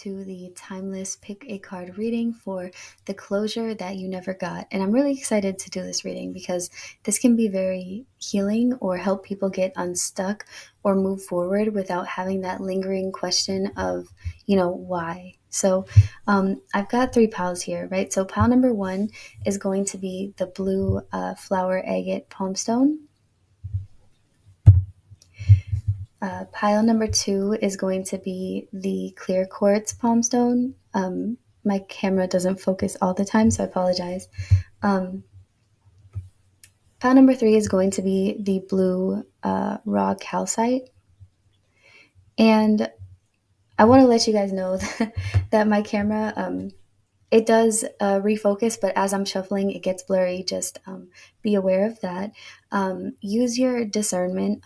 to the timeless pick a card reading for the closure that you never got. And I'm really excited to do this reading because this can be very healing or help people get unstuck or move forward without having that lingering question of, why. So I've got three piles here, right? So pile number one is going to be the blue flower agate palm stone. Pile number two is going to be the clear quartz palm stone. My camera doesn't focus all the time, so I apologize. Pile number three is going to be the blue raw calcite. And I want to let you guys know that my camera, it does refocus, but as I'm shuffling, it gets blurry. Just be aware of that. Use your discernment.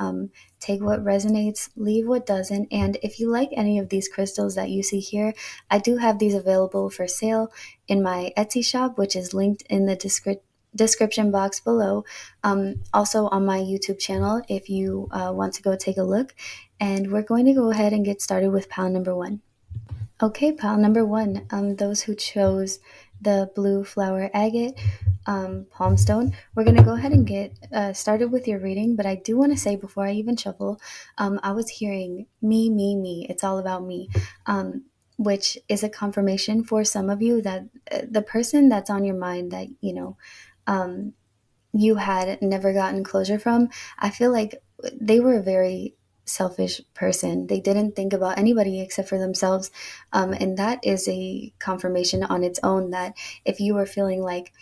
Take what resonates, leave what doesn't. And if you like any of these crystals that you see here, I do have these available for sale in my Etsy shop, which is linked in the description box below. Also on my YouTube channel if you want to go take a look. And we're going to go ahead and get started with pile number one. Okay, pile number one, those who chose the blue flower agate palm stone, we're going to go ahead and get started with your reading. But I do want to say before I even shuffle, I was hearing me, me, me. It's all about me, which is a confirmation for some of you that the person that's on your mind that, you had never gotten closure from, I feel like they were a very selfish person. They didn't think about anybody except for themselves. And that is a confirmation on its own that if you were feeling like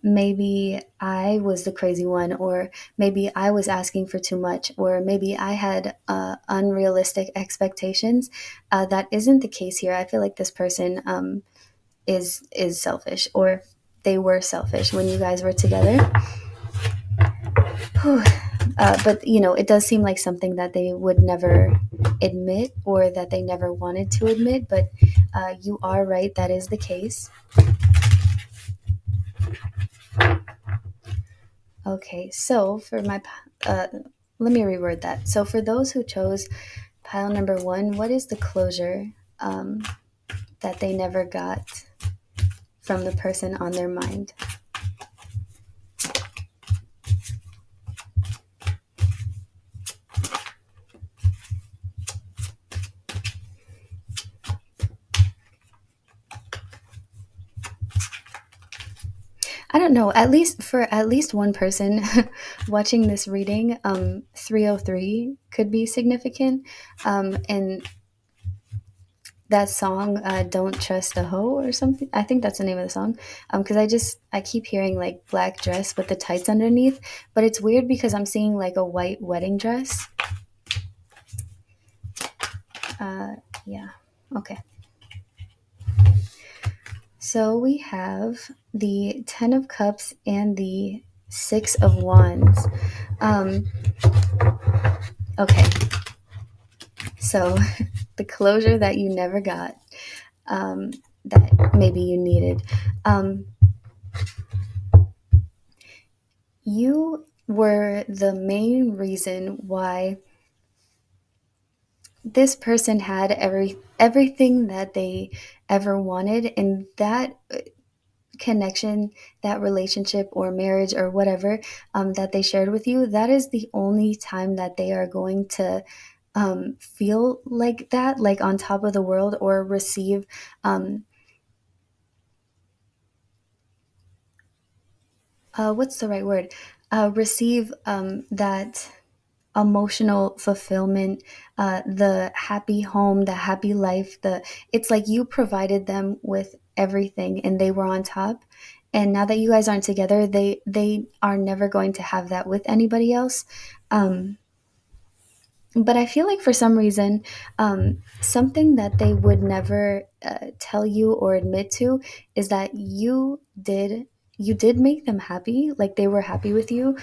maybe I was the crazy one, or maybe I was asking for too much, or maybe I had unrealistic expectations, that isn't the case here. I feel like this person is selfish, or they were selfish when you guys were together. But it does seem like something that they would never admit, or that they never wanted to admit. But you are right, that is the case. Okay, so for my let me reword that. So for those who chose pile number one, what is the closure that they never got from the person on their mind? I don't know. At least one person watching this reading, 303 could be significant. And that song, "Don't Trust a Hoe" or something. I think that's the name of the song. Because I keep hearing like black dress with the tights underneath, but it's weird because I'm seeing like a white wedding dress. Yeah. Okay. So we have the Ten of Cups and the Six of Wands. Okay. So the closure that you never got, that maybe you needed. You were the main reason why this person had everything that they ever wanted, and that connection, that relationship or marriage or whatever that they shared with you, that is the only time that they are going to feel like that, like on top of the world, or receive what's the right word? Receive that emotional fulfillment, the happy home, the happy life. It's like you provided them with everything, and they were on top. And now that you guys aren't together, they are never going to have that with anybody else. But I feel like for some reason, something that they would never tell you or admit to is that you did make them happy, like they were happy with you.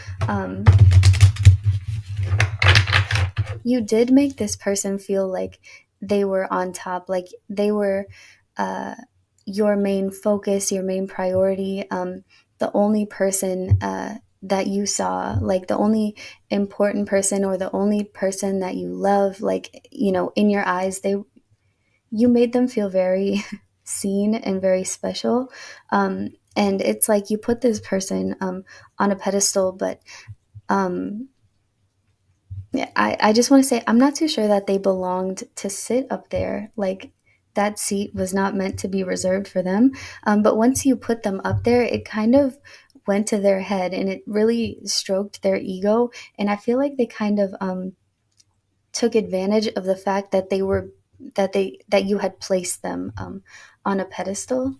You did make this person feel like they were on top, like they were uh, your main focus, your main priority, the only person that you saw, like the only important person, or the only person that you love, like, in your eyes, you made them feel very seen and very special. And it's like you put this person on a pedestal, but um, yeah, I just want to say I'm not too sure that they belonged to sit up there. Like that seat was not meant to be reserved for them. But once you put them up there, it kind of went to their head and it really stroked their ego. And I feel like they kind of took advantage of the fact that that you had placed them on a pedestal.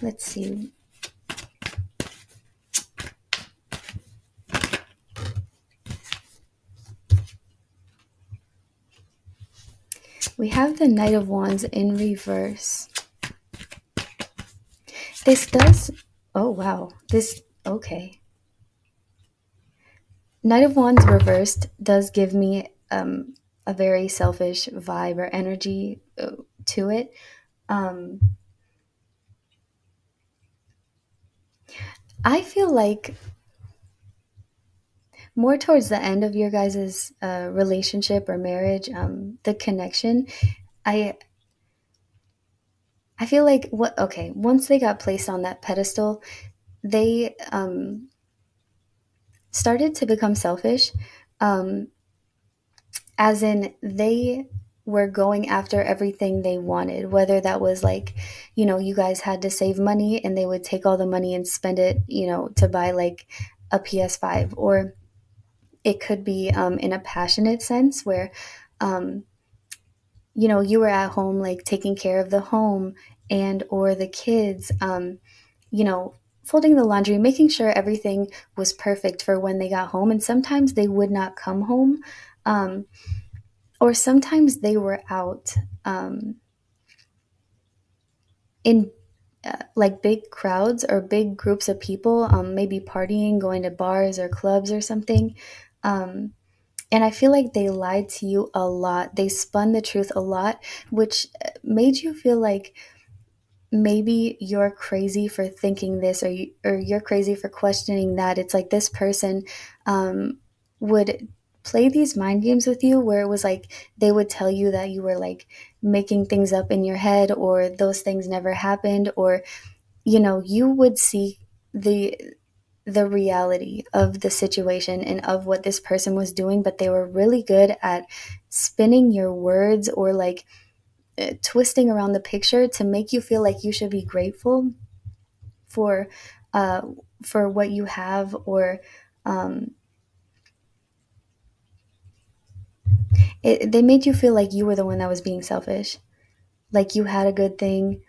Let's see. We have the Knight of Wands in reverse. This does. Oh, wow. This. Okay. Knight of Wands reversed does give me a very selfish vibe or energy to it. Um, I feel like more towards the end of your guys' relationship or marriage, the connection, I I feel like what okay, once they got placed on that pedestal, they started to become selfish. Um, as in they were going after everything they wanted, whether that was like, you guys had to save money and they would take all the money and spend it, to buy like a PS5, or it could be in a passionate sense where um, you were at home like taking care of the home and or the kids, you know folding the laundry, making sure everything was perfect for when they got home, and sometimes they would not come home, um, or sometimes they were out in like big crowds or big groups of people, maybe partying, going to bars or clubs or something. um, and I feel like they lied to you a lot, they spun the truth a lot, which made you feel like maybe you're crazy for thinking this, or you're crazy for questioning that. It's like this person um, would play these mind games with you where it was like they would tell you that you were like making things up in your head, or those things never happened, or you would see the the reality of the situation and of what this person was doing, but they were really good at spinning your words, or like twisting around the picture to make you feel like you should be grateful for uh, for what you have, or um, they made you feel like you were the one that was being selfish, like you had a good thing,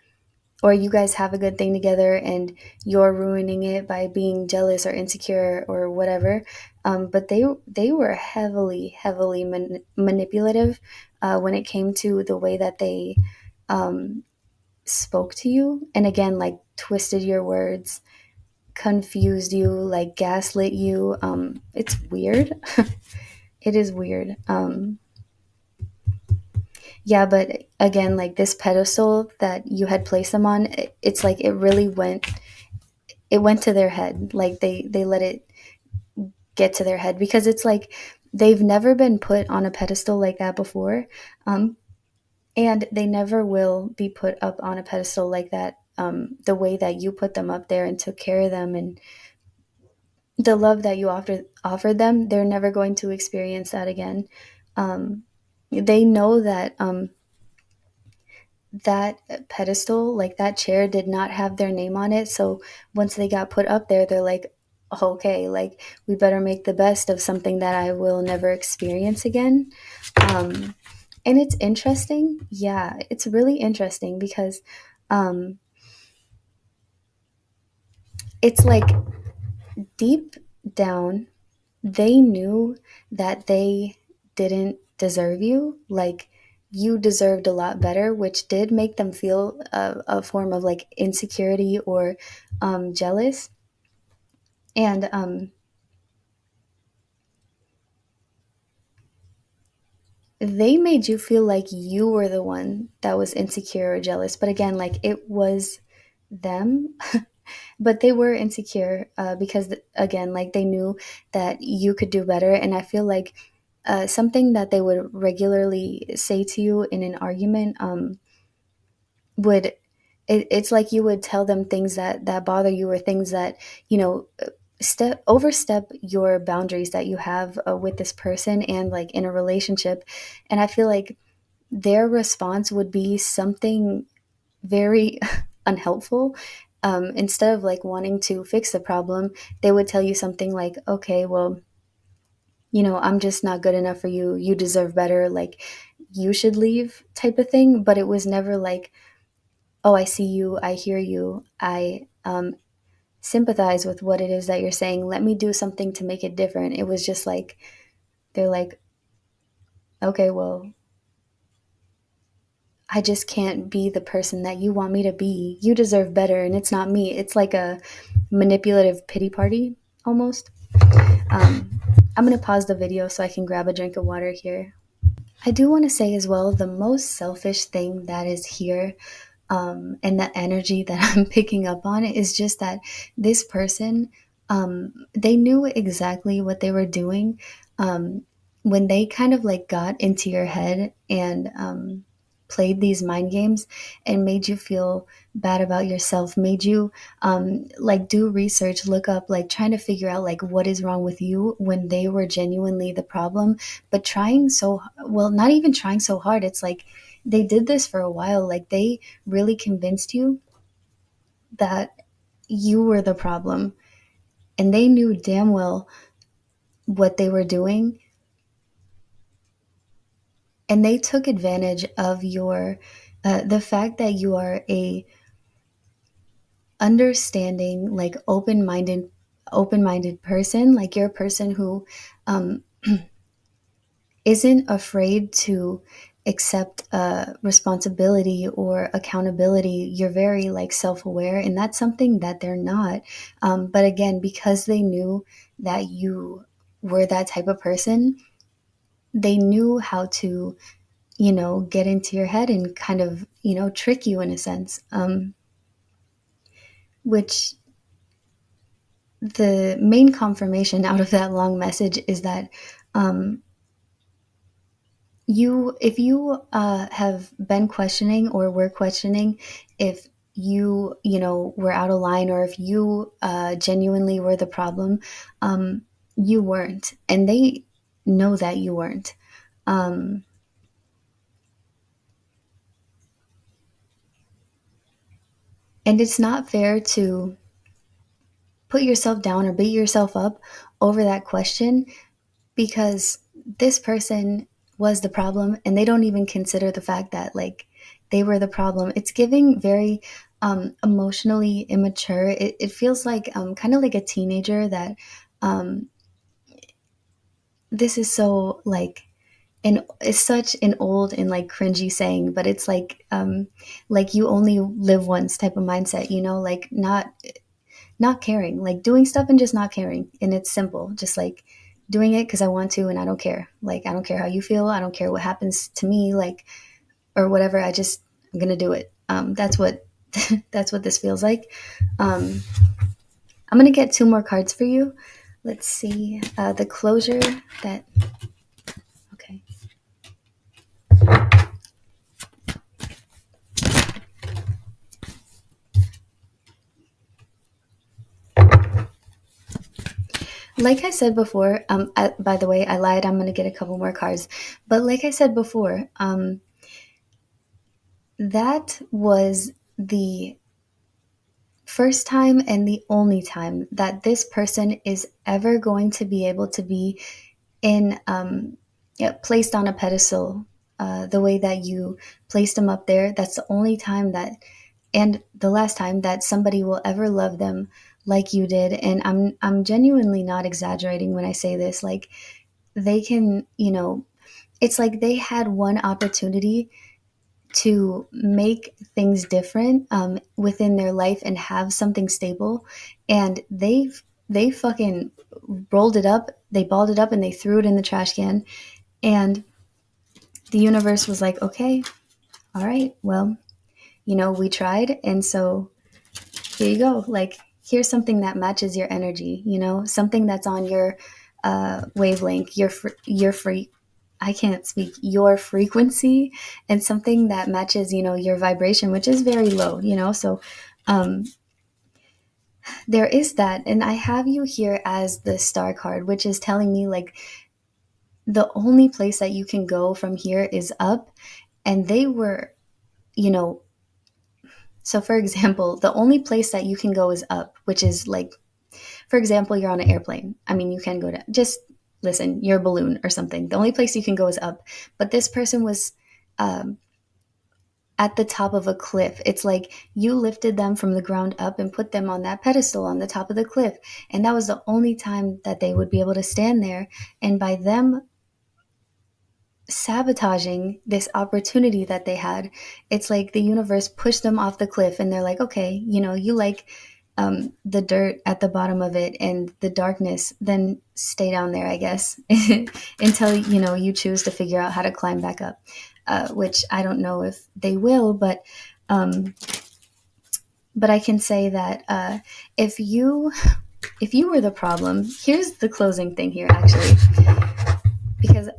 or you guys have a good thing together and you're ruining it by being jealous or insecure or whatever. But they were heavily manipulative when it came to the way that they um, spoke to you, and again like twisted your words, confused you, like gaslit you. It's weird. It is weird. Yeah, but again, like this pedestal that you had placed them on, it's like it went to their head. Like they let it get to their head, because it's like they've never been put on a pedestal like that before, um, and they never will be put up on a pedestal like that. The way that you put them up there and took care of them, and the love that you offered them, they're never going to experience that again. Um, they know that that pedestal, like that chair, did not have their name on it. So once they got put up there, they're like, okay, like we better make the best of something that I will never experience again. Um, and it's interesting. Yeah, it's really interesting because um, it's like deep down they knew that they didn't deserve you. Like you deserved a lot better, which did make them feel a form of like insecurity or jealous. And they made you feel like you were the one that was insecure or jealous. But again, like it was them, but they were insecure because, again, like they knew that you could do better. And I feel like something that they would regularly say to you in an argument, would it's like you would tell them things that bother you, or things that, you know, step overstep your boundaries that you have with this person and like in a relationship. And I feel like their response would be something very unhelpful. Instead of like wanting to fix the problem, they would tell you something like, okay, well, you know, I'm just not good enough for you. You deserve better. Like, you should leave, type of thing. But it was never like, oh, I see you. I hear you. I sympathize with what it is that you're saying. Let me do something to make it different. It was just like, they're like, okay, well, I just can't be the person that you want me to be. You deserve better, and it's not me. It's like a manipulative pity party almost. I'm going to pause the video so I can grab a drink of water here. I do want to say as well, the most selfish thing that is here, and the energy that I'm picking up on is just that this person, they knew exactly what they were doing, um, when they kind of like got into your head and played these mind games and made you feel bad about yourself, made you like do research, look up, like trying to figure out like what is wrong with you when they were genuinely the problem, but trying so well, not even trying so hard. It's like they did this for a while. Like they really convinced you that you were the problem, and they knew damn well what they were doing, and they took advantage of your the fact that you are a understanding, like open-minded person. Like you're a person who um, isn't afraid to accept responsibility or accountability. You're very like self-aware, and that's something that they're not. But again, because they knew that you were that type of person, they knew how to, you know, get into your head and kind of, you know, trick you in a sense. Which the main confirmation out of that long message is that um, you if you have been questioning or were questioning if you know, were out of line, or if you genuinely were the problem, um, you weren't, and they know that you weren't. um, and it's not fair to put yourself down or beat yourself up over that question, because this person was the problem and they don't even consider the fact that like they were the problem. It's giving very emotionally immature. It feels like kind of like a teenager that um, this is so like, and it's such an old and like cringy saying, but it's like you only live once type of mindset, you know, like not caring, like doing stuff and just not caring. And it's simple, just like doing it because I want to and I don't care. Like, I don't care how you feel. I don't care what happens to me, like, or whatever. I'm going to do it. That's what, that's what this feels like. Um, I'm going to get two more cards for you. Let's see. The closure that, okay. Like I said before, by the way, I lied. I'm going to get a couple more cards. But like I said before, that was the first time and the only time that this person is ever going to be able to be in yeah, placed on a pedestal the way that you placed them up there. That's the only time that, and the last time that somebody will ever love them like you did. And I'm genuinely not exaggerating when I say this. Like, they can, you know, it's like they had one opportunity to make things different within their life and have something stable, and they fucking rolled it up, they balled it up, and they threw it in the trash can. And the universe was like, okay, all right, well, you know, we tried, and so here you go. Like, here's something that matches your energy, you know, something that's on your wavelength, your free. I can't speak, your frequency, and something that matches, your vibration, which is very low, So um, there is that. And I have you here as the star card, which is telling me like the only place that you can go from here is up. And they were, you know, so for example, the only place that you can go is up, which is like, for example, you're on an airplane. I mean, you can go to just listen, you're a balloon or something. The only place you can go is up. But this person was um, at the top of a cliff. It's like you lifted them from the ground up and put them on that pedestal on the top of the cliff. And that was the only time that they would be able to stand there. And by them sabotaging this opportunity that they had, it's like the universe pushed them off the cliff and they're like, okay, you like the dirt at the bottom of it and the darkness, then stay down there, I guess, until you choose to figure out how to climb back up, which I don't know if they will, um, but I can say that if you were the problem, here's the closing thing here actually, because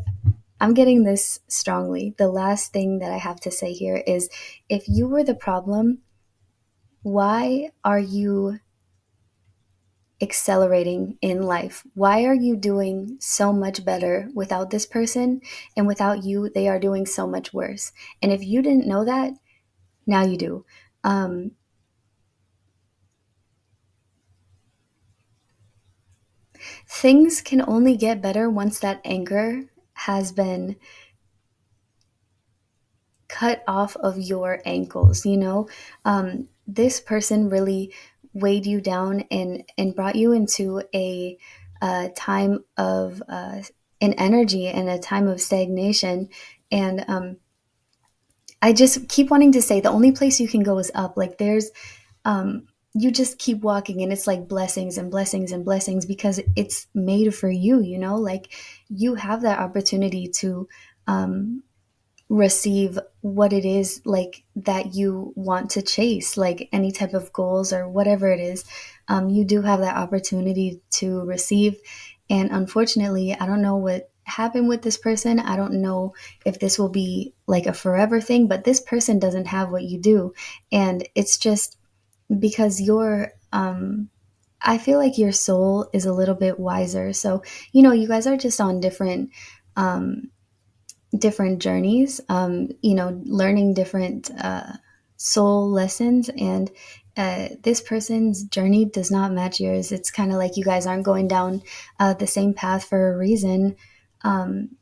I'm getting this strongly. The last thing that I have to say here is if you were the problem, why are you accelerating in life? Why are you doing so much better without this person? And without you, they are doing so much worse. And if you didn't know that, now you do. Um, things can only get better once that anger has been cut off of your ankles, this person really weighed you down and brought you into a time of an energy and a time of stagnation. And I just keep wanting to say the only place you can go is up. Like there's you just keep walking and it's like blessings and blessings and blessings because it's made for you, like you have that opportunity to receive what it is like that you want to chase, like any type of goals or whatever it is. You do have that opportunity to receive. And unfortunately, I don't know what happened with this person. I don't know if this will be like a forever thing, but this person doesn't have what you do. And it's just because I feel like your soul is a little bit wiser. So, you guys are just on um, different journeys, learning different soul lessons. And this person's journey does not match yours. It's kind of like you guys aren't going down the same path for a reason. Um,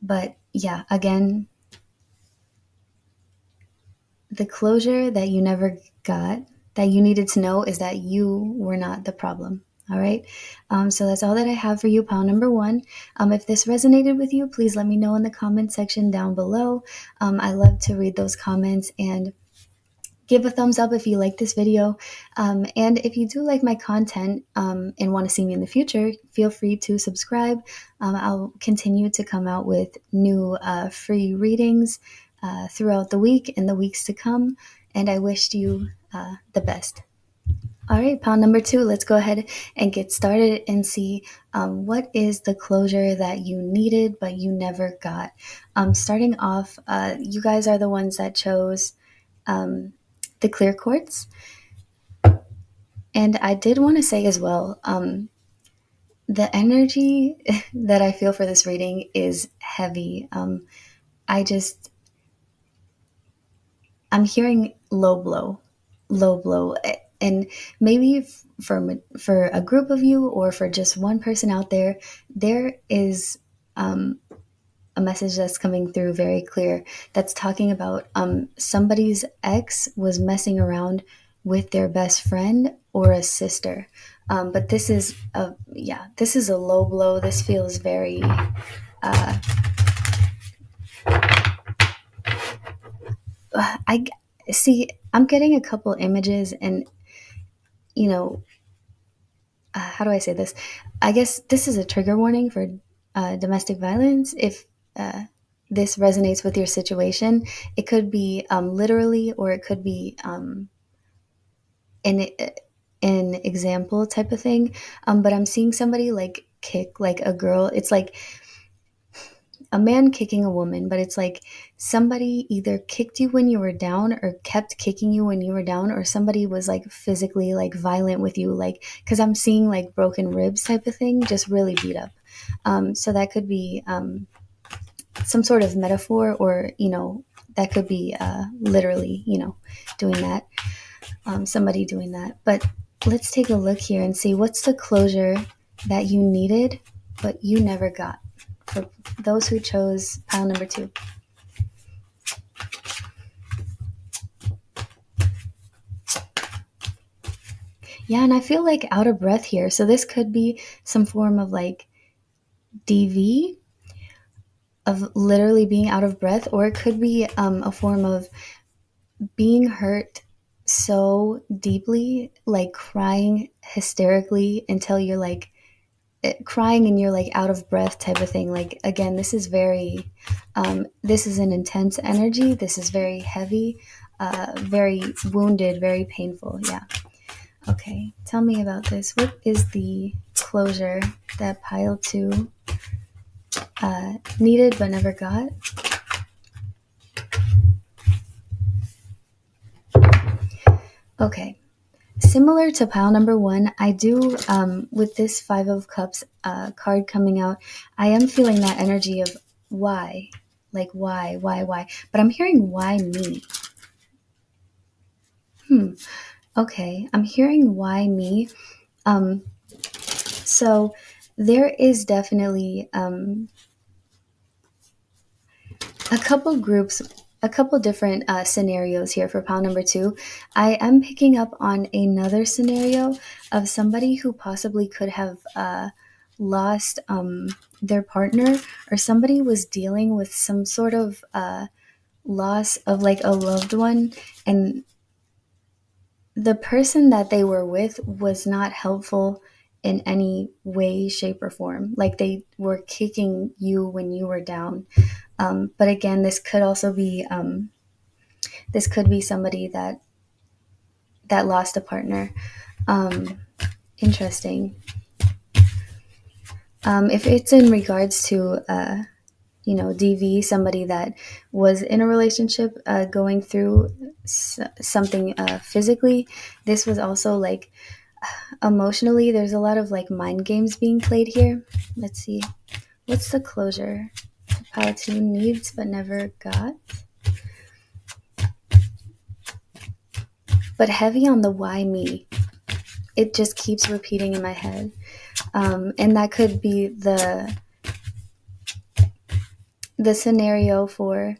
but yeah, again, the closure that you never got, that you needed to know, is that you were not the problem. All right. So that's all that I have for you, pile number one. If this resonated with you, please let me know in the comment section down below. I love to read those comments, and give a thumbs up if you like this video. And if you do like my content and want to see me in the future, feel free to subscribe. I'll continue to come out with new free readings throughout the week and the weeks to come. And I wish you the best. All right, pile number two, let's go ahead and get started and see what is the closure that you needed but you never got. Starting off, you guys are the ones that chose the clear quartz. And I did want to say as well, the energy that I feel for this reading is heavy. I just, I'm hearing low blow. And maybe for a group of you or for just one person out there, there is a message that's coming through very clear that's talking about somebody's ex was messing around with their best friend or a sister. But this is this is a low blow. This feels very I see. I'm getting a couple images, and you know, how do I say this? I guess this is a trigger warning for domestic violence. If this resonates with your situation, it could be literally, or it could be an example type of thing. But I'm seeing somebody like kick like a girl. It's like a man kicking a woman, but it's like somebody either kicked you when you were down or kept kicking you when you were down, or somebody was like physically like violent with you, like because I'm seeing like broken ribs type of thing, just really beat up. So that could be some sort of metaphor, or that could be literally doing that, somebody doing that. But let's take a look here and see what's the closure that you needed but you never got for those who chose pile number 2. Yeah, and I feel like out of breath here. So this could be some form of like DV, of literally being out of breath, or it could be a form of being hurt so deeply, like crying hysterically until you're like crying and you're like out of breath type of thing. Like again, this is very this is an intense energy. This is very heavy, very wounded, very painful. Yeah. Okay, tell me about this. What is the closure that pile 2 needed but never got? Okay, similar to pile number 1, I do, with this Five of Cups card coming out, I am feeling that energy of why. Like, why? But I'm hearing, why me? Okay, I'm hearing, why me? So there is definitely a couple groups, a couple different scenarios here for pile number 2. I am picking up on another scenario of somebody who possibly could have lost their partner, or somebody was dealing with some sort of loss of like a loved one, and the person that they were with was not helpful in any way, shape, or form. Like they were kicking you when you were down. But again, this could be somebody that lost a partner. Um, Interesting. If it's in regards to DV, somebody that was in a relationship going through something physically, this was also like emotionally. There's a lot of like mind games being played here. Let's see, what's the closure pile 2 needs but never got? But heavy on the why me. It just keeps repeating in my head. And that could be the scenario for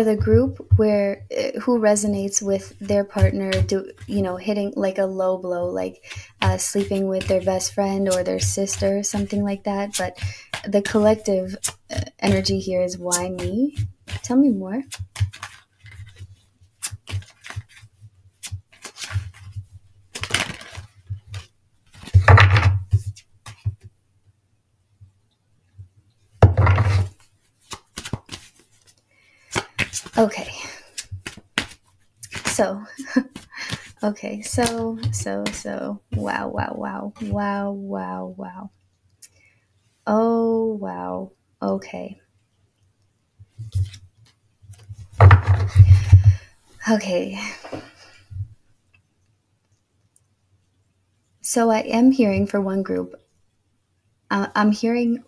the group where who resonates with their partner, hitting like a low blow, like sleeping with their best friend or their sister, something like that. But the collective energy here is, why me? Tell me more. Okay. So, okay. So. Wow. Oh, wow. Okay. Okay. So I am hearing for one group, I'm hearing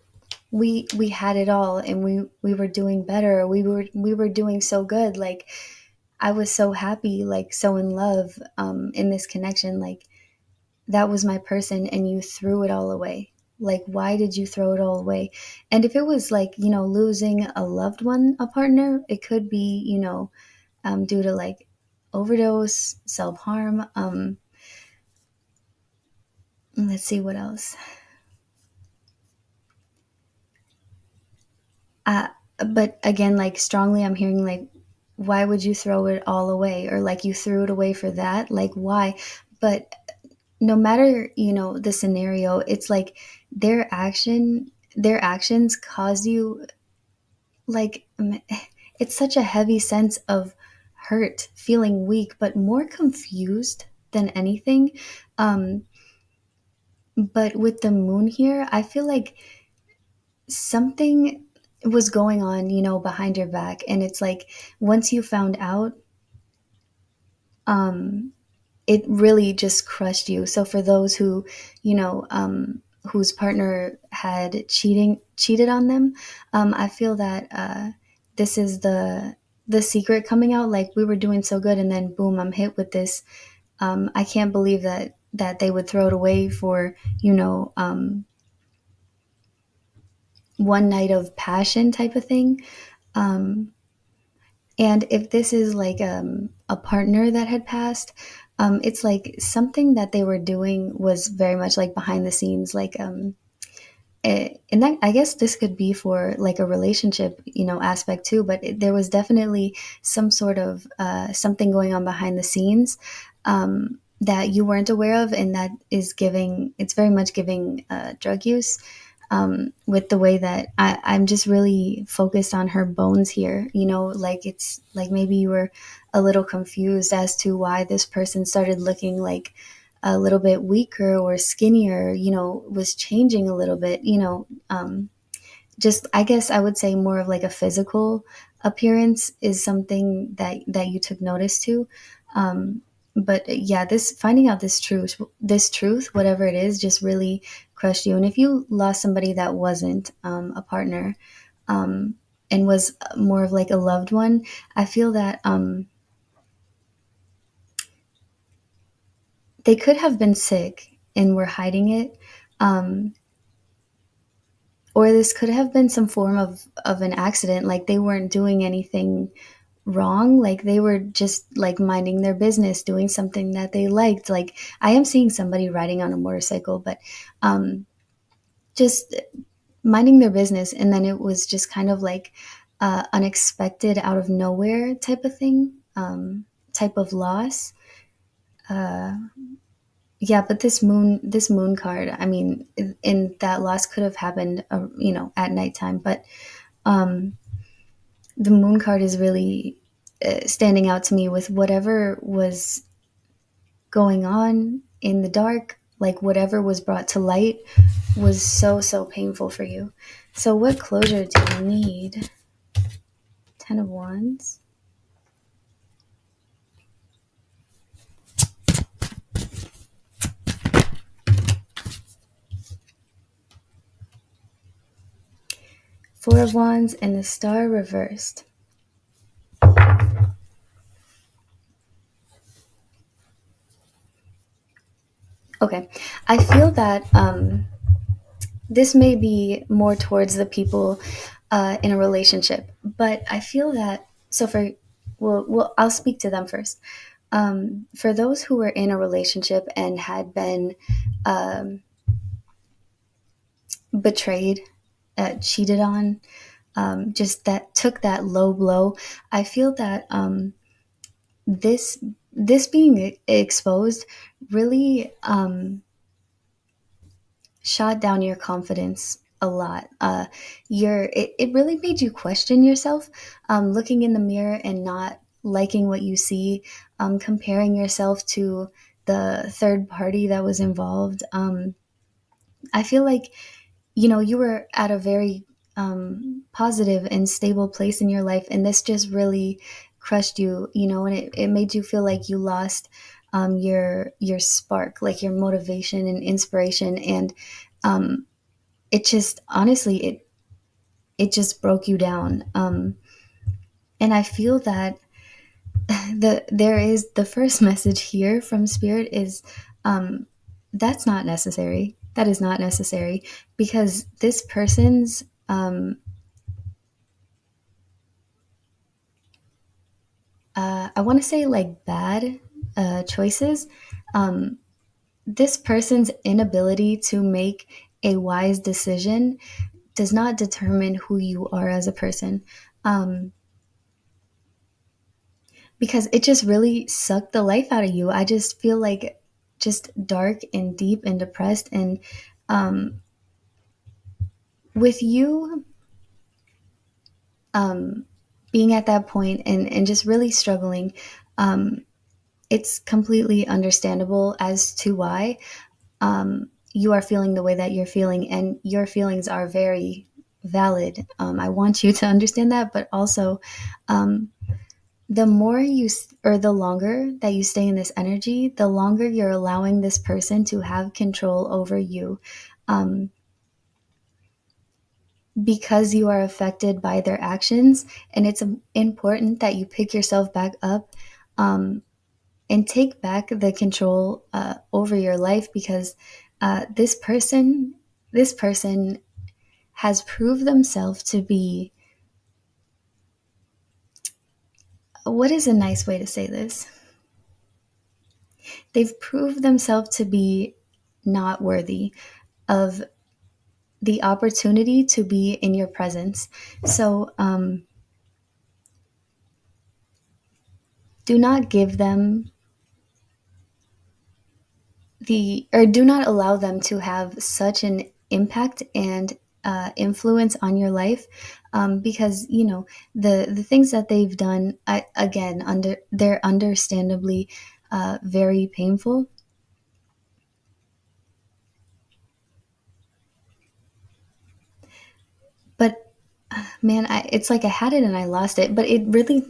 we had it all, and we were doing better. We were doing so good. Like I was so happy, like so in love in this connection. Like that was my person, and you threw it all away. Like, why did you throw it all away? And if it was like, losing a loved one, a partner, it could be, due to like overdose, self-harm. Let's see what else. Uh, but again, like strongly, I'm hearing like, why would you throw it all away? Or like you threw it away for that? Like, why? But no matter, the scenario, it's like their actions cause you like, it's such a heavy sense of hurt, feeling weak, but more confused. than anything. Um, but with the moon here, I feel like something was going on, behind your back. And it's like once you found out, um, it really just crushed you. So for those who, whose partner had cheated on them, I feel that this is the secret coming out. Like we were doing so good, and then boom, I'm hit with this. I can't believe that they would throw it away for one night of passion type of thing. Um, And if this is like a partner that had passed, it's like something that they were doing was very much like behind the scenes. Like, and that, I guess this could be for like a relationship, aspect too. But there was definitely some sort of something going on behind the scenes that you weren't aware of, and that is giving. It's very much giving drug use with the way that I'm just really focused on her bones here. Like it's like maybe you were a little confused as to why this person started looking like a little bit weaker or skinnier, was changing a little bit, just I guess I would say more of like a physical appearance is something that you took notice to. Um, but yeah, this finding out this truth, whatever it is, just really crushed you. And if you lost somebody that wasn't a partner um, and was more of like a loved one, I feel that they could have been sick and were hiding it. Um, or this could have been some form of an accident, like they weren't doing anything wrong, like they were just like minding their business, doing something that they liked. Like I am seeing somebody riding on a motorcycle, but just minding their business, and then it was just kind of like unexpected, out of nowhere type of thing, type of loss. uh yeah, but this moon card, I mean, and that loss could have happened at nighttime, but um the moon card is really standing out to me with whatever was going on in the dark, like whatever was brought to light was so, so painful for you. So, what closure do you need? 10 of Wands. 4 of Wands and the Star reversed. Okay. I feel that this may be more towards the people in a relationship, but I feel that, so for, well, I'll speak to them first. For those who were in a relationship and had been um, betrayed, cheated on, just that took that low blow, I feel that this this being exposed really shot down your confidence a lot. It really made you question yourself, looking in the mirror and not liking what you see, comparing yourself to the third party that was involved. I feel like you were at a very positive and stable place in your life, and this just really crushed you, and it made you feel like you lost your spark, like your motivation and inspiration, and um, it just honestly it just broke you down. And I feel that there is the first message here from Spirit is um, that's not necessary. That is not necessary, because this person's I want to say like bad choices. Um, this person's inability to make a wise decision does not determine who you are as a person. Um, because it just really sucked the life out of you. I just feel like just dark and deep and depressed. And um, with you um, being at that point and just really struggling, um, it's completely understandable as to why you are feeling the way that you're feeling, and your feelings are very valid. I want you to understand that, but also, um, the more or the longer that you stay in this energy, the longer you're allowing this person to have control over you. Um, because you are affected by their actions, and it's important that you pick yourself back up, um, and take back the control over your life, because this person has proved themselves to be, what is a nice way to say this? They've proved themselves to be not worthy of the opportunity to be in your presence. So do not give them do not allow them to have such an impact and influence on your life, because the things that they've done, again, they're understandably very painful. But man, it's like I had it and I lost it. But it really,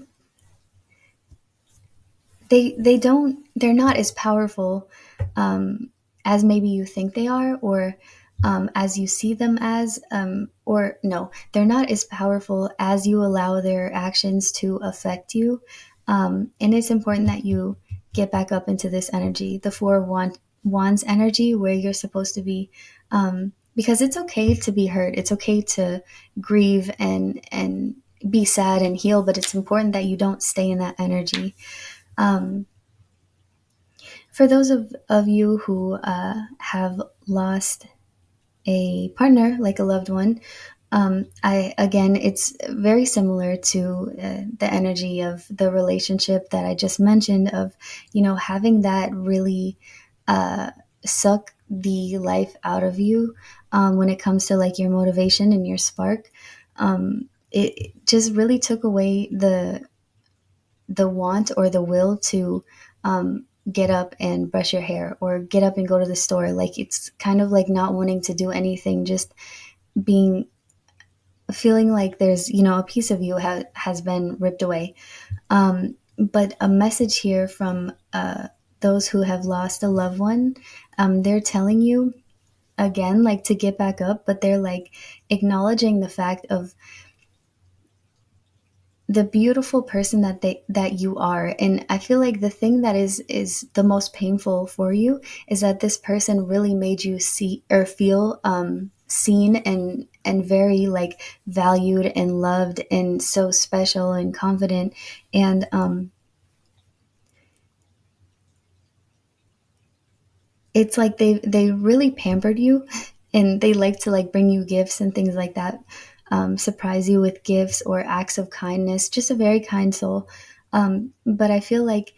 they're not as powerful as maybe you think they are, or as you see them as, or no, they're not as powerful as you allow their actions to affect you. And it's important that you get back up into this energy, the wands energy, where you're supposed to be, because it's okay to be hurt, it's okay to grieve and be sad and heal, but it's important that you don't stay in that energy. um, for those of you who have lost a partner, like a loved one, I again, it's very similar to the energy of the relationship that I just mentioned, of having that really uh, suck the life out of you, when it comes to like your motivation and your spark. It just really took away the want or the will to get up and brush your hair or get up and go to the store. Like, it's kind of like not wanting to do anything, just being, feeling like there's, a piece of you has been ripped away. But a message here from those who have lost a loved one, they're telling you again, like, to get back up, but they're like acknowledging the fact of the beautiful person that you are. And I feel like the thing that is the most painful for you is that this person really made you see or feel seen and very like valued and loved and so special and confident. And it's like they really pampered you, and they like to like bring you gifts and things like that, surprise you with gifts or acts of kindness, just a very kind soul. But I feel like,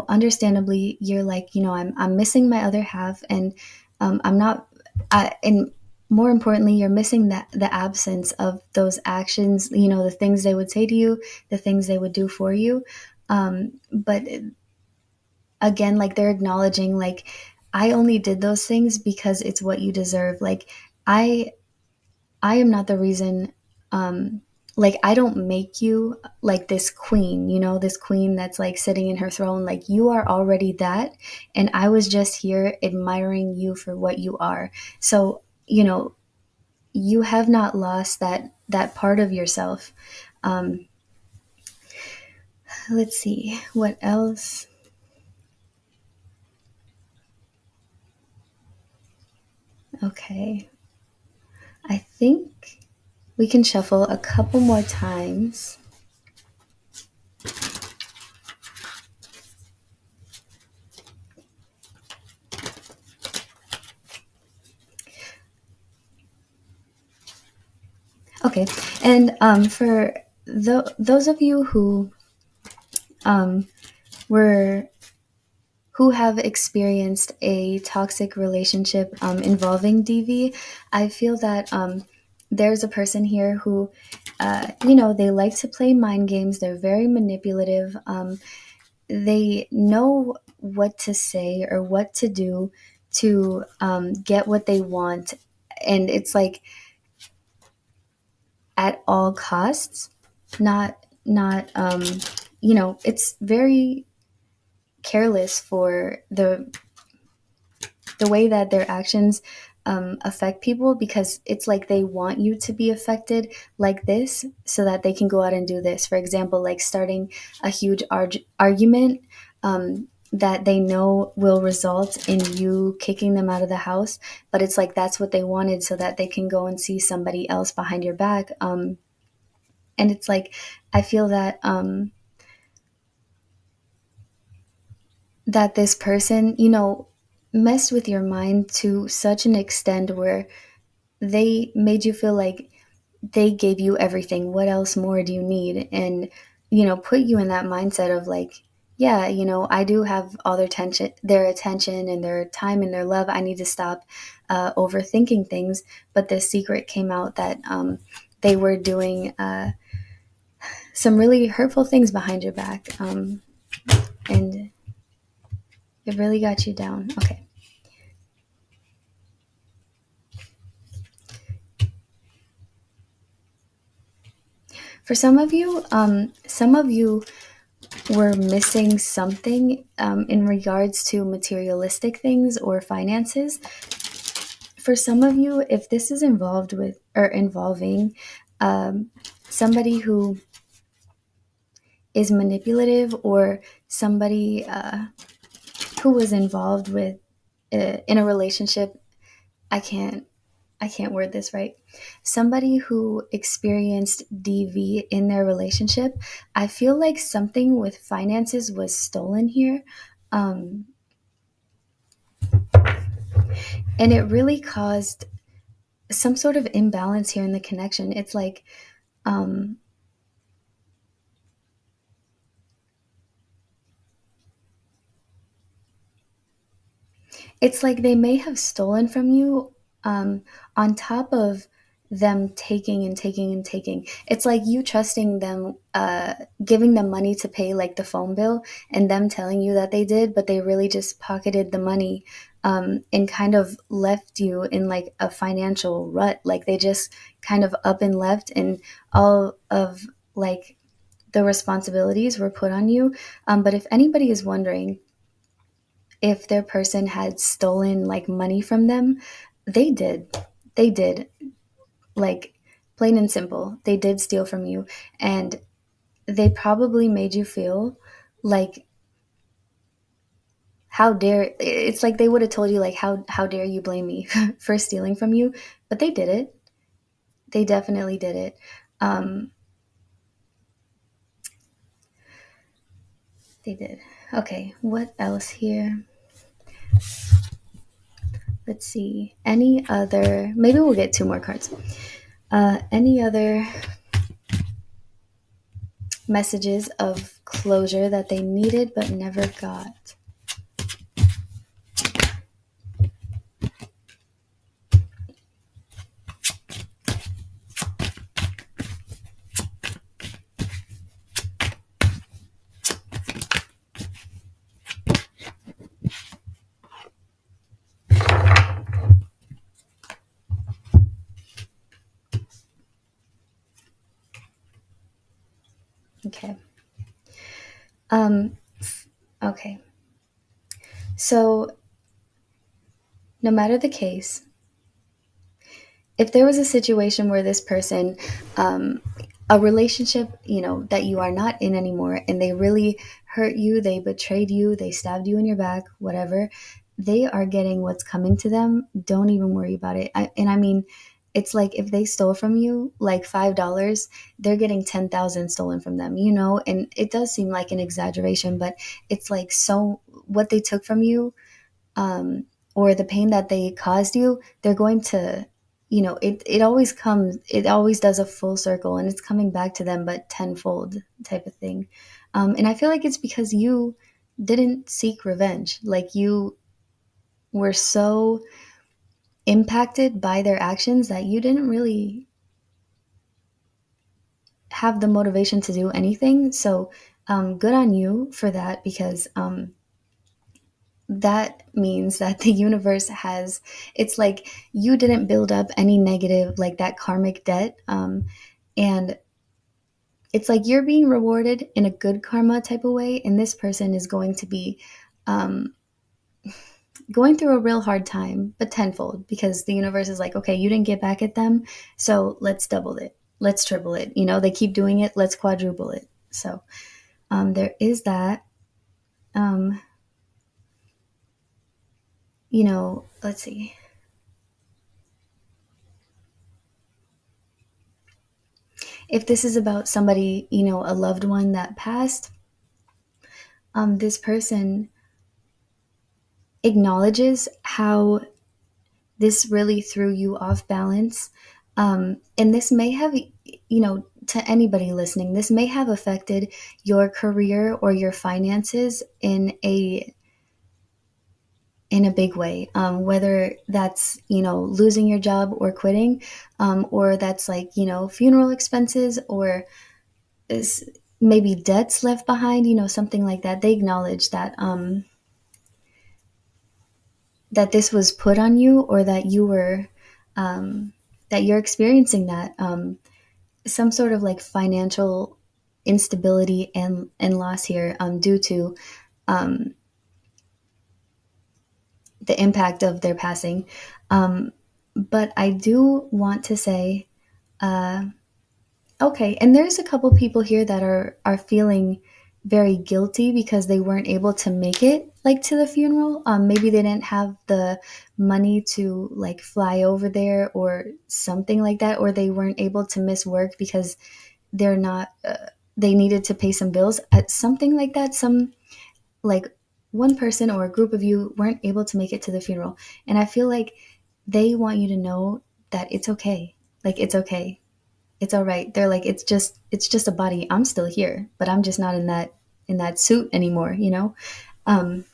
understandably, you're like, I'm missing my other half, and I'm not and more importantly, you're missing that the absence of those actions, the things they would say to you, the things they would do for you. But again, like, they're acknowledging, like, I only did those things because it's what you deserve. Like, i I am not the reason, like, I don't make you like this queen, this queen that's like sitting in her throne. Like, you are already that, and I was just here admiring you for what you are. So, you have not lost that part of yourself. um let's see what else. Okay, I think we can shuffle a couple more times. Okay, and for those of you um, were who have experienced a toxic relationship involving DV, I feel that there's a person here who, they like to play mind games. They're very manipulative. they know what to say or what to do to get what they want, and it's like at all costs, not it's very careless for the way that their actions affect people, because it's like they want you to be affected like this so that they can go out and do this. For example, like starting a huge argument that they know will result in you kicking them out of the house, but it's like that's what they wanted so that they can go and see somebody else behind your back. And it's like, I feel that that this person, messed with your mind to such an extent where they made you feel like they gave you everything. What else more do you need? And, put you in that mindset of like, yeah, I do have all their attention and their time and their love. I need to stop overthinking things. But the secret came out that they were doing some really hurtful things behind your back. And it really got you down. Okay. For some of you were missing something in regards to materialistic things or finances. For some of you, if this is involved with or involving somebody who is manipulative, or somebody who was involved with in a relationship, I can't I can't word this right. Somebody who experienced DV in their relationship, I feel like something with finances was stolen here. Um, and it really caused some sort of imbalance here in the connection. It's like, um, it's like they may have stolen from you, on top of them taking and taking and taking. It's like you trusting them, giving them money to pay like the phone bill, and them telling you that they did, but they really just pocketed the money, and kind of left you in like a financial rut. Like they just kind of up and left, and all of like the responsibilities were put on you. But if anybody is wondering if their person had stolen like money from them, they did. They did. Like, plain and simple. They did steal from you. And they probably made you feel like, how dare, it's like they would have told you like, how dare you blame me for stealing from you. But they did it. They definitely did it. um they did. Okay, what else here? Let's see, any other, maybe we'll get two more cards. Any other messages of closure that they needed but never got? Okay. Um, okay. So, no matter the case, if there was a situation where this person, a relationship, that you are not in anymore, and they really hurt you, they betrayed you, they stabbed you in your back, whatever, they are getting what's coming to them. Don't even worry about it. And I mean, it's like if they stole from you like $5, they're getting 10,000 stolen from them, and it does seem like an exaggeration, but it's like, so what they took from you, um, or the pain that they caused you, they're going to, it always does a full circle, and it's coming back to them, but tenfold type of thing. And I feel like it's because you didn't seek revenge. Like you were so impacted by their actions that you didn't really have the motivation to do anything. So Good on you for that, because that means that the universe has, it's like you didn't build up any negative, like that karmic debt. And it's like you're being rewarded in a good karma type of way, and this person is going to be um, going through a real hard time, but tenfold, because the universe is like, okay, you didn't get back at them, so let's double it, let's triple it. You know, they keep doing it, let's quadruple it. So there is that. Um, let's see. If this is about somebody, a loved one that passed, this person acknowledges how this really threw you off balance. And this may have, to anybody listening, this may have affected your career or your finances in a big way. Whether that's, losing your job or quitting, or that's like, funeral expenses, or is maybe debts left behind, something like that. They acknowledge that this was put on you, or that that you're experiencing that, some sort of like financial instability and loss here, due to um, the impact of their passing. Um, but I do want to say, uh, okay, and there's a couple people here that are feeling very guilty because they weren't able to make it like to the funeral. Maybe they didn't have the money to like fly over there or something like that, or they weren't able to miss work because they're not. They needed to pay some bills at something like that. Some like one person or a group of you weren't able to make it to the funeral, and I feel like they want you to know that it's okay. Like it's okay, it's all right. They're like, it's just a body. I'm still here, but I'm just not in that suit anymore, um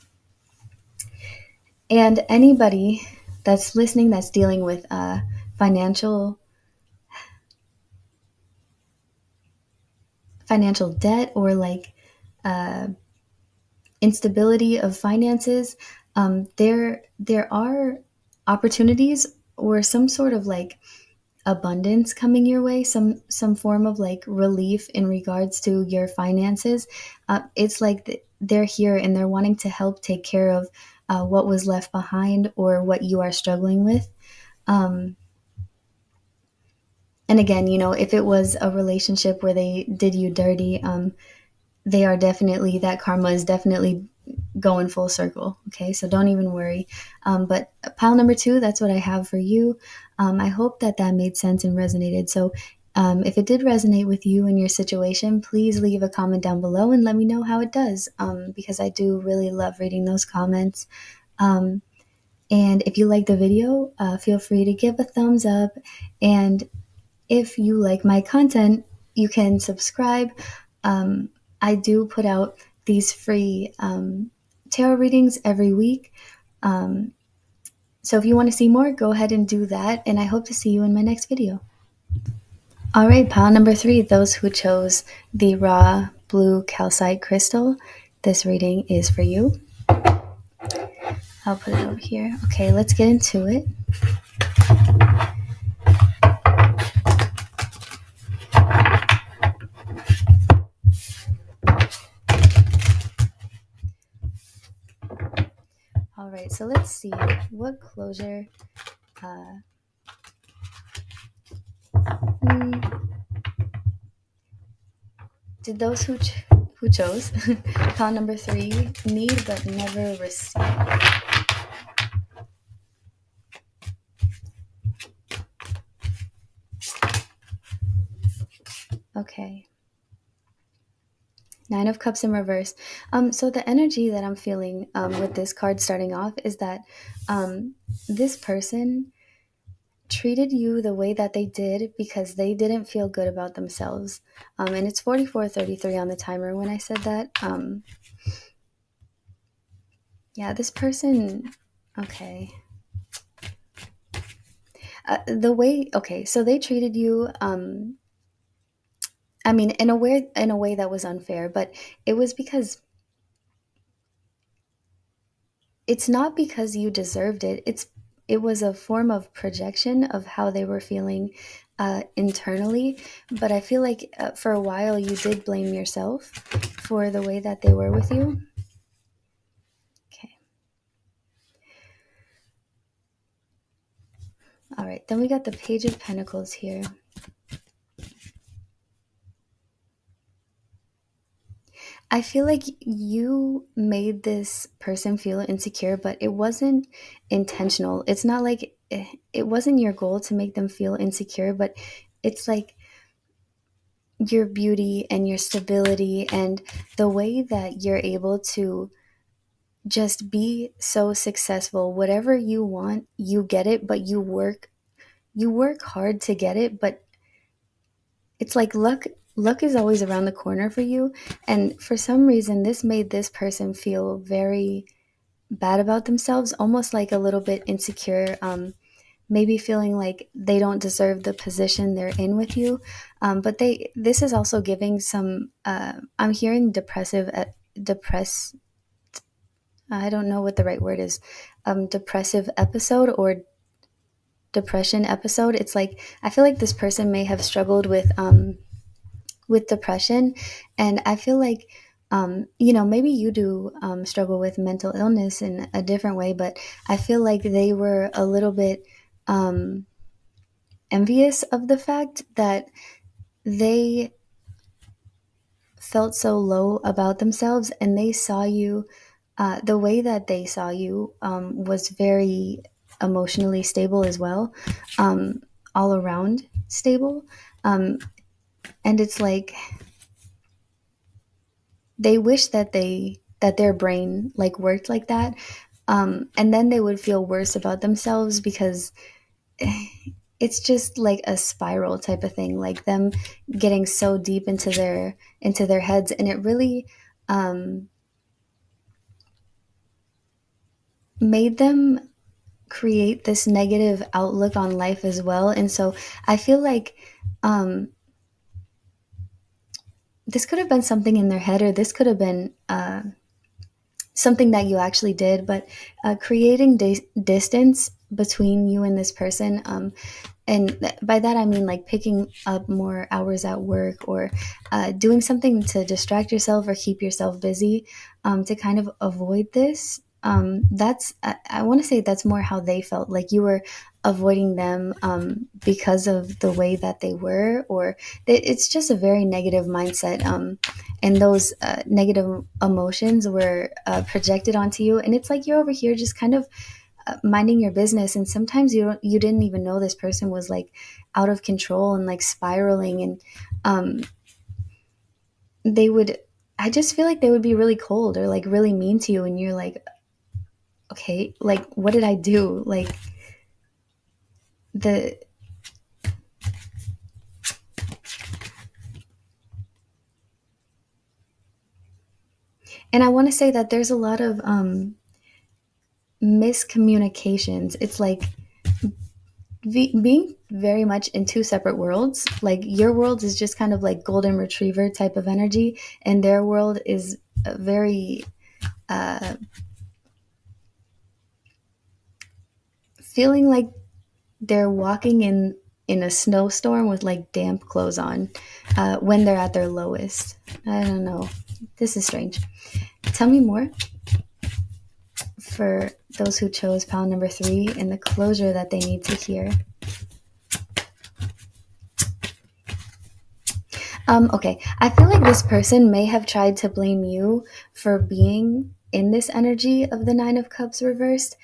and anybody that's listening that's dealing with financial financial debt, or like uh instability of finances, there are opportunities or some sort of like abundance coming your way, some form of like relief in regards to your finances. It's like they're here and they're wanting to help take care of what was left behind or what you are struggling with. um, and again, if it was a relationship where they did you dirty, they are definitely, that karma is definitely going full circle. Okay, so don't even worry. But pile number two, that's what I have for you. I hope that made sense and resonated. So if it did resonate with you and your situation, please leave a comment down below and let me know how it does, because I do really love reading those comments. Um, and if you like the video, feel free to give a thumbs up. And if you like my content, you can subscribe. Um, I do put out these free tarot readings every week. Um, so if you want to see more, go ahead and do that. And I hope to see you in my next video. All right, pile number three, those who chose the raw blue calcite crystal, this reading is for you. I'll put it over here. Okay, let's get into it. All right, so let's see what closure. Uh, hmm, did those who chose pile number three need but never receive? Okay. Nine of Cups in reverse. So the energy that I'm feeling with this card starting off is that this person treated you the way that they did because they didn't feel good about themselves. And it's 44:33 on the timer when I said that. Yeah, this person. Okay. The way. Okay, so they treated you. I mean, in a way that was unfair, but it was because it's not because you deserved it. It was a form of projection of how they were feeling internally. But I feel like for a while you did blame yourself for the way that they were with you. Okay. All right. Then we got the Page of Pentacles here. I feel like you made this person feel insecure, but it wasn't intentional. It's not like it wasn't your goal to make them feel insecure, but it's like your beauty and your stability and the way that you're able to just be so successful. Whatever you want, you get it, but you work hard to get it, but it's like luck is always around the corner for you. And for some reason this made this person feel very bad about themselves, almost like a little bit insecure, maybe feeling like they don't deserve the position they're in with you. But this is also giving some, I'm hearing depress, I don't know what the right word is, depressive episode or depression episode. It's like, I feel like this person may have struggled with depression. And I feel like, maybe you do struggle with mental illness in a different way, but I feel like they were a little bit um, envious of the fact that they felt so low about themselves and they saw you, the way that they saw you was very emotionally stable as well, um, all around stable. Um, and it's like they wish that their brain like worked like that, and then they would feel worse about themselves because it's just like a spiral type of thing, like them getting so deep into their heads, and it really um, made them create this negative outlook on life as well. And so I feel like um, this could have been something in their head, or this could have been something that you actually did, but creating distance between you and this person. And by that I mean like picking up more hours at work, or doing something to distract yourself or keep yourself busy, to kind of avoid this. That's I want to say that's more how they felt, like you were avoiding them because of the way that they were, or it's just a very negative mindset, and those negative emotions were projected onto you, and it's like you're over here just kind of minding your business, and sometimes you didn't even know this person was like out of control and like spiraling, and um they would I just feel like they would be really cold or like really mean to you, and you're like, okay, like what did I do? Like the and I want to say that there's a lot of miscommunications. It's like being very much in two separate worlds. Like your world is just kind of like golden retriever type of energy, and their world is very uh, feeling like they're walking in a snowstorm with like damp clothes on, when they're at their lowest. I don't know. This is strange. Tell me more for those who chose pile number 3 and the closure that they need to hear. Okay, I feel like this person may have tried to blame you for being in this energy of the Nine of Cups reversed.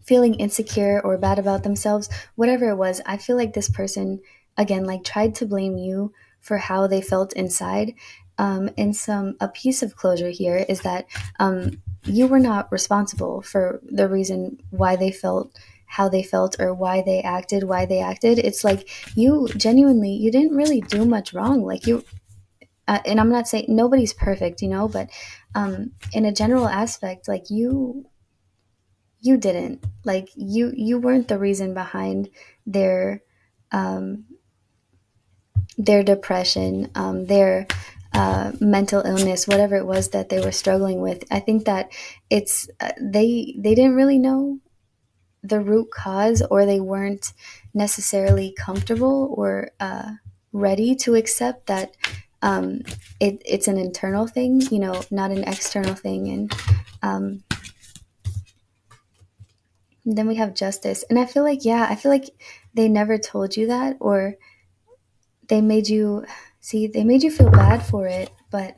Feeling insecure or bad about themselves, whatever it was, I feel like this person, again, like tried to blame you for how they felt inside. And a piece of closure here is that you were not responsible for the reason why they felt how they felt, or why they acted. It's like you genuinely, you didn't really do much wrong. Like you, and I'm not saying nobody's perfect, but in a general aspect, like you didn't, like you weren't the reason behind their um their depression, their mental illness, whatever it was that they were struggling with. I think that it's they didn't really know the root cause, or they weren't necessarily comfortable or ready to accept that um, it's an internal thing, not an external thing. And um, then we have justice. And I feel like, yeah, I feel like they never told you that, or they made you they made you feel bad for it, but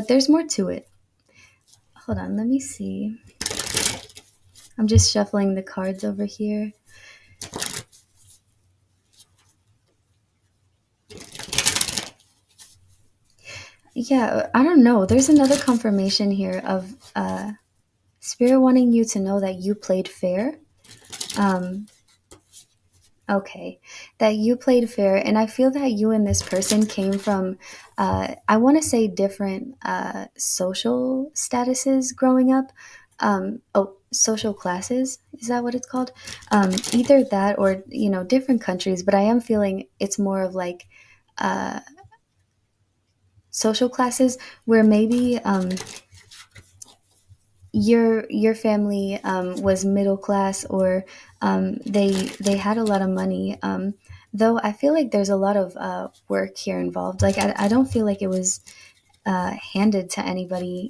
there's more to it. Hold on, let me see. I'm just shuffling the cards over here. Yeah, I don't know. There's another confirmation here of Spirit wanting you to know that you played fair. Um, okay, that you played fair. And I feel that you and this person came from, I want to say, different social statuses growing up. Social classes. Is that what it's called? Either that or, different countries. But I am feeling it's more of like uh, social classes where maybe your family was middle class, or they had a lot of money. Though I feel like there's a lot of work here involved. Like I don't feel like it was handed to anybody.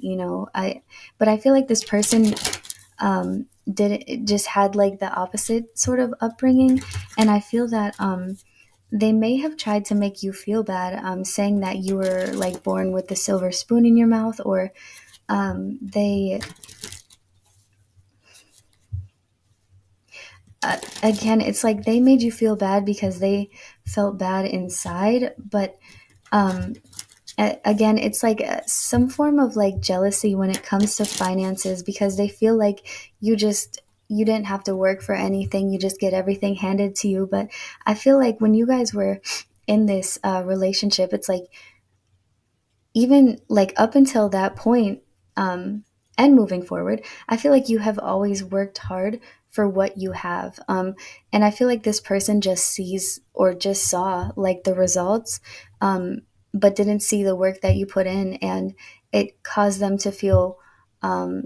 But I feel like this person did it just had like the opposite sort of upbringing, and I feel that they may have tried to make you feel bad, saying that you were like born with the silver spoon in your mouth, or they again, it's like they made you feel bad because they felt bad inside. But um, again, it's like some form of like jealousy when it comes to finances, because they feel like you didn't have to work for anything, you just get everything handed to you. But I feel like when you guys were in this relationship, it's like, even like up until that point, um, and moving forward, I feel like you have always worked hard for what you have. And I feel like this person just sees, or just saw like the results, but didn't see the work that you put in. And it caused them to feel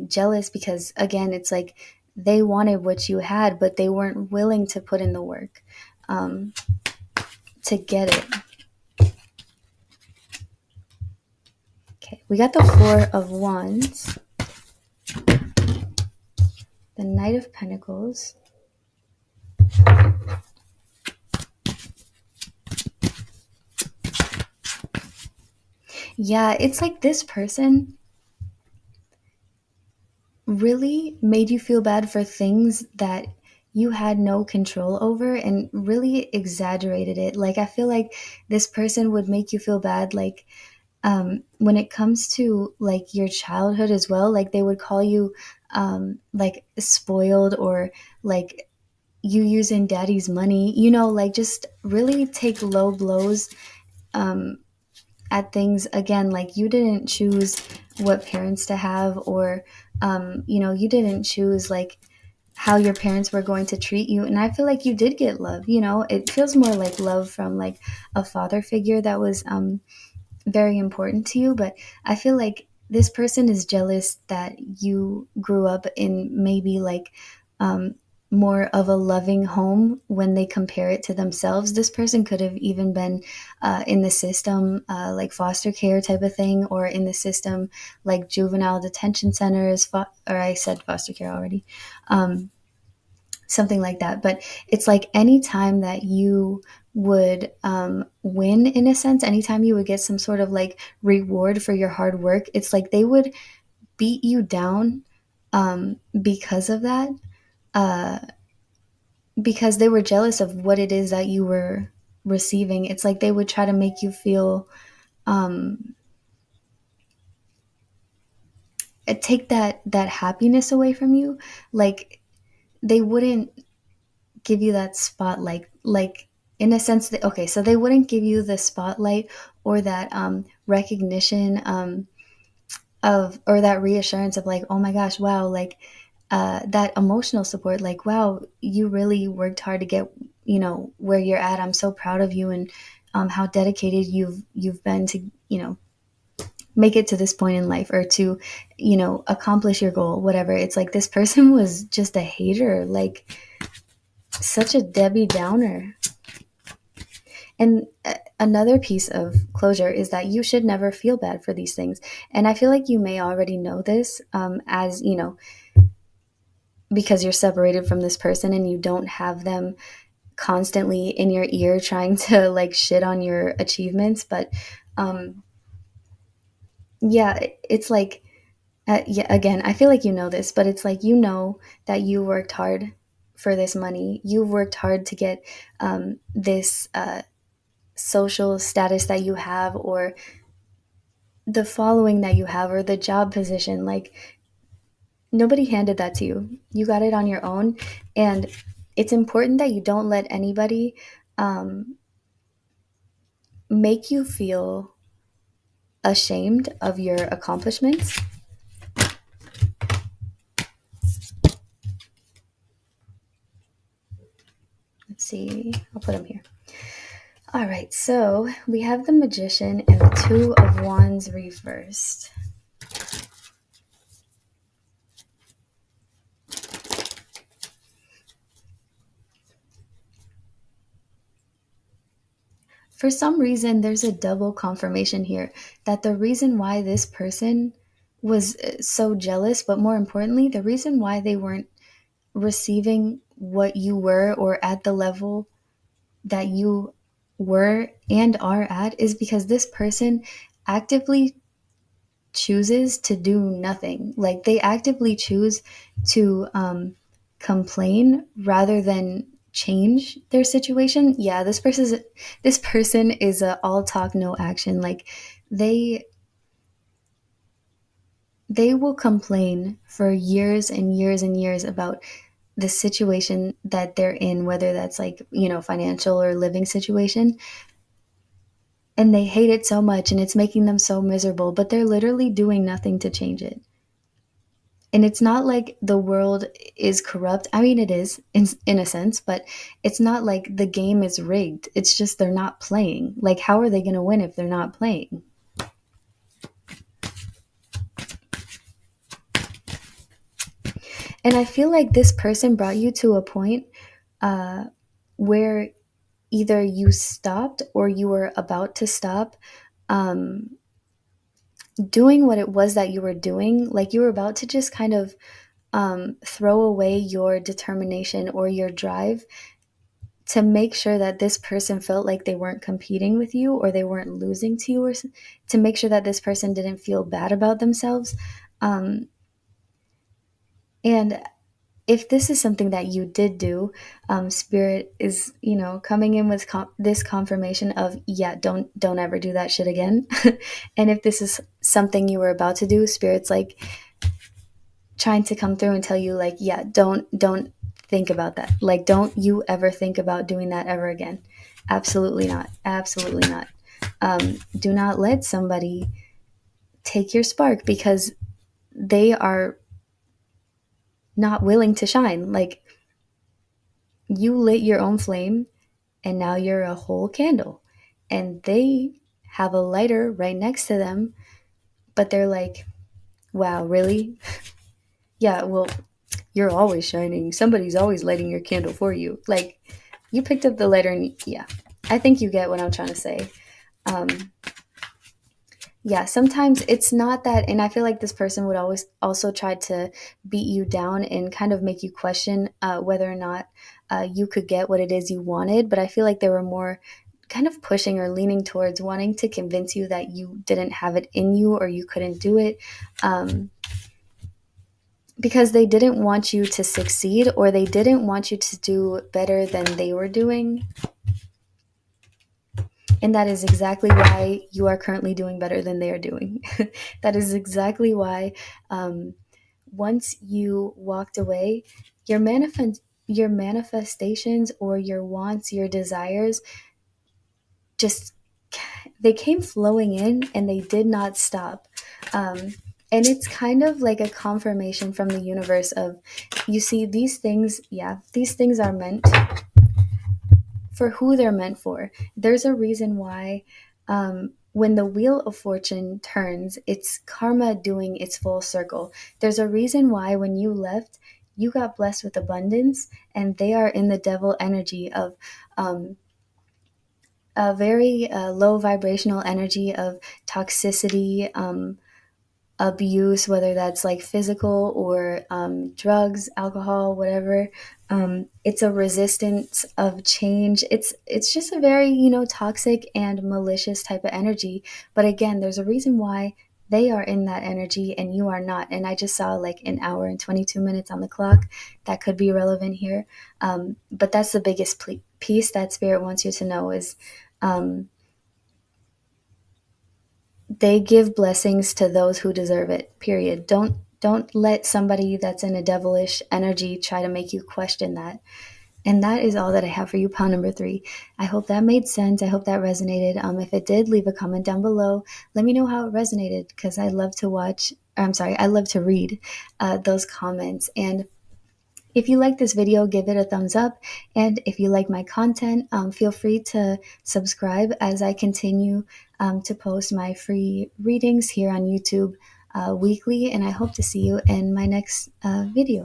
jealous, because again, it's like they wanted what you had, but they weren't willing to put in the work um, to get it. Okay, we got the Four of Wands, the Knight of Pentacles. Yeah, it's like this person really made you feel bad for things that you had no control over, and really exaggerated it. Like, I feel like this person would make you feel bad, like, when it comes to like your childhood as well. Like, they would call you like spoiled, or like you using daddy's money, like just really take low blows um, at things. Again, like you didn't choose what parents to have, or you didn't choose like how your parents were going to treat you. And I feel like you did get love. It feels more like love from like a father figure that was very important to you. But I feel like this person is jealous that you grew up in maybe like um, more of a loving home when they compare it to themselves. This person could have even been in the system, like foster care type of thing, or in the system like juvenile detention centers, or I said foster care already. Something like that. But it's like anytime that you would win, in a sense, anytime you would get some sort of like reward for your hard work, it's like they would beat you down because of that, uh, because they were jealous of what it is that you were receiving. It's like they would try to make you feel, um, take that happiness away from you. Like, they wouldn't give you that spotlight, like in a sense that, okay, so they wouldn't give you the spotlight, or that recognition, of, or that reassurance of like, oh my gosh, wow, like that emotional support, like, wow, you really worked hard to get where you're at. I'm so proud of you, and how dedicated you've been to, make it to this point in life, or to, accomplish your goal, whatever. It's like this person was just a hater, like such a Debbie Downer. And another piece of closure is that you should never feel bad for these things. And I feel like you may already know this, as because you're separated from this person and you don't have them constantly in your ear trying to like shit on your achievements. But um, yeah, it's like, yeah, again, I feel like you know this, but it's like, that you worked hard for this money. You've worked hard to get this social status that you have, or the following that you have, or the job position. Like, nobody handed that to you. You got it on your own. And it's important that you don't let anybody um, make you feel ashamed of your accomplishments. Let's see, I'll put them here. All right, so we have the Magician and the Two of Wands reversed. For some reason, there's a double confirmation here that the reason why this person was so jealous, but more importantly, the reason why they weren't receiving what you were, or at the level that you were and are at, is because this person actively chooses to do nothing. Like, they actively choose to complain rather than change their situation. Yeah, this person is a all talk no action. Like, they they will complain for years and years and years about the situation that they're in, whether that's like, financial or living situation. And they hate it so much and it's making them so miserable, but they're literally doing nothing to change it. And it's not like the world is corrupt. I mean, it is in a sense, but it's not like the game is rigged. It's just they're not playing. Like, how are they going to win if they're not playing? And I feel like this person brought you to a point uh, where either you stopped or you were about to stop um, doing what it was that you were doing. Like, you were about to just kind of throw away your determination or your drive to make sure that this person felt like they weren't competing with you, or they weren't losing to you, or to make sure that this person didn't feel bad about themselves. Um, and if this is something that you did do, Spirit is, coming in with this confirmation of, yeah, don't ever do that shit again. And if this is something you were about to do, Spirit's like trying to come through and tell you, like, yeah, don't think about that. Like, don't you ever think about doing that ever again. Absolutely not. Absolutely not. Do not let somebody take your spark because they are not willing to shine. Like, you lit your own flame and now you're a whole candle. And they have a lighter right next to them, but they're like, wow, really? Yeah, well, you're always shining. Somebody's always lighting your candle for you. Like, you picked up the lighter and yeah, I think you get what I'm trying to say. Um, yeah, sometimes it's not that, and I feel like this person would always also try to beat you down and kind of make you question whether or not you could get what it is you wanted. But I feel like they were more kind of pushing or leaning towards wanting to convince you that you didn't have it in you or you couldn't do it. Because they didn't want you to succeed, or they didn't want you to do better than they were doing. And that is exactly why you are currently doing better than they are doing. That is exactly why once you walked away, your manifestations or your wants, your desires, just they came flowing in and they did not stop. And it's kind of like a confirmation from the universe of, you see, these things, yeah, these things are meant for who they're meant for. There's a reason why when the wheel of fortune turns, it's karma doing its full circle. There's a reason why when you left, you got blessed with abundance, and they are in the devil energy of um, a very low vibrational energy of toxicity, abuse, whether that's like physical or drugs, alcohol, whatever. It's a resistance of change. It's just a very toxic and malicious type of energy. But again, there's a reason why they are in that energy and you are not. And I just saw like an hour and 22 minutes on the clock that could be relevant here. But that's the biggest piece that spirit wants you to know is. Um, they give blessings to those who deserve it. Period. Don't let somebody that's in a devilish energy try to make you question that. And that is all that I have for you, pound number 3. I hope that made sense. I hope that resonated. If it did, leave a comment down below. Let me know how it resonated because I love to watch. I'm sorry, I love to read those comments. And if you like this video, give it a thumbs up. And if you like my content, feel free to subscribe as I continue to post my free readings here on YouTube weekly. And I hope to see you in my next video.